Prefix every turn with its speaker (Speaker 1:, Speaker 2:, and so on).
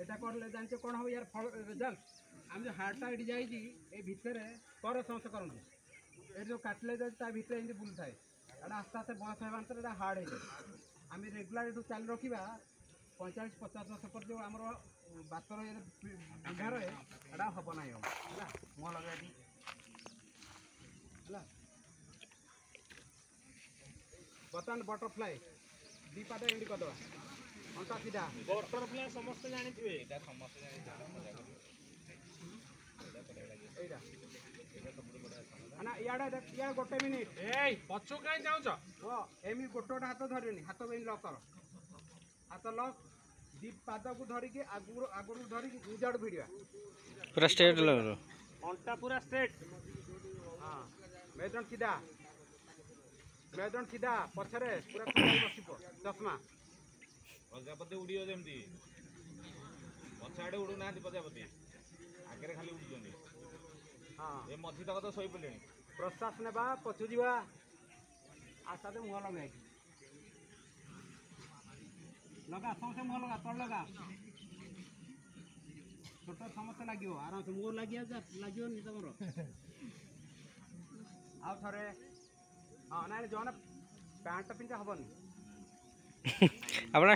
Speaker 1: এটা করলে জানছো কোন হবে ইয়ার ফল রেজাল্ট আমি যে হাড়টা এটি যাইছি এই ভিতরে কর সমস্যা করন্তু এই যে কাটলে যে তা ভিতরে এমনি বুল থাকে এটা আস্তে আস্তে বয়স হওয়া অন্তরে এটা হার্ড হয়ে যায় আমি রেগুলার এটু চালু রখিবা 45-50 ବର୍ଷ ପରେ ଯେଉଁ ଆମର ବାତର ବିଘା ରହେ ଏଇଟା ହେବ ନାହିଁ ଆଉ ହେଲା ମୁହଁ ଲଗାଇବି ହେଲା ବର୍ତ୍ତମାନ ବଟରଫ୍ଲାଏ ଦୁଇ ପାଦ ଏମିତି କରିଦେବା ଅଣ୍ଟା ସିଧା
Speaker 2: ବଟରଫ୍ଲାଏ ସମସ୍ତେ ଜାଣିଥିବେ ଏଇଟା ସମସ୍ତେ ଜାଣିଥିବେ
Speaker 1: ଏଇଟା ନା ଇଆଡ଼େ ଇଆଡ଼େ ଗୋଟେ ମିନିଟ୍
Speaker 2: ଏଇ ପଛକୁ କାହିଁ ଯାଉଛ
Speaker 1: ଓ ଏମିତି ଗୋଟେ ଗୋଟେ ହାତ ଧରିବନି ହାତ ଏମିତି ଲକ୍ କର हाथ लक दी पाद को धरिकी आगुर धरिकी निज आड़ भिड़िया
Speaker 3: पूरा स्ट्रेट लगलो
Speaker 2: अंटा पूरा स्ट्रेट
Speaker 1: हां मेदन सीधा पछरे पूरा बसिपो चश्मा
Speaker 2: प्रजापति उड़ियो जेमती पछाड़े उड़ू ना प्रजापति आगे खाली उड़ुचंदी
Speaker 1: हां
Speaker 2: ए मझी तक तो सोई पड़े
Speaker 1: प्रश्वास नेबा पछु जीवा आशा दे मुह लगाई लगा समस्ते मुह लगा तल लगा छोट समस्ते लगे आराम से मुह लगे लगे तुम आउ थे हाँ ना जो पैंट पिंधा हेनी
Speaker 3: अपना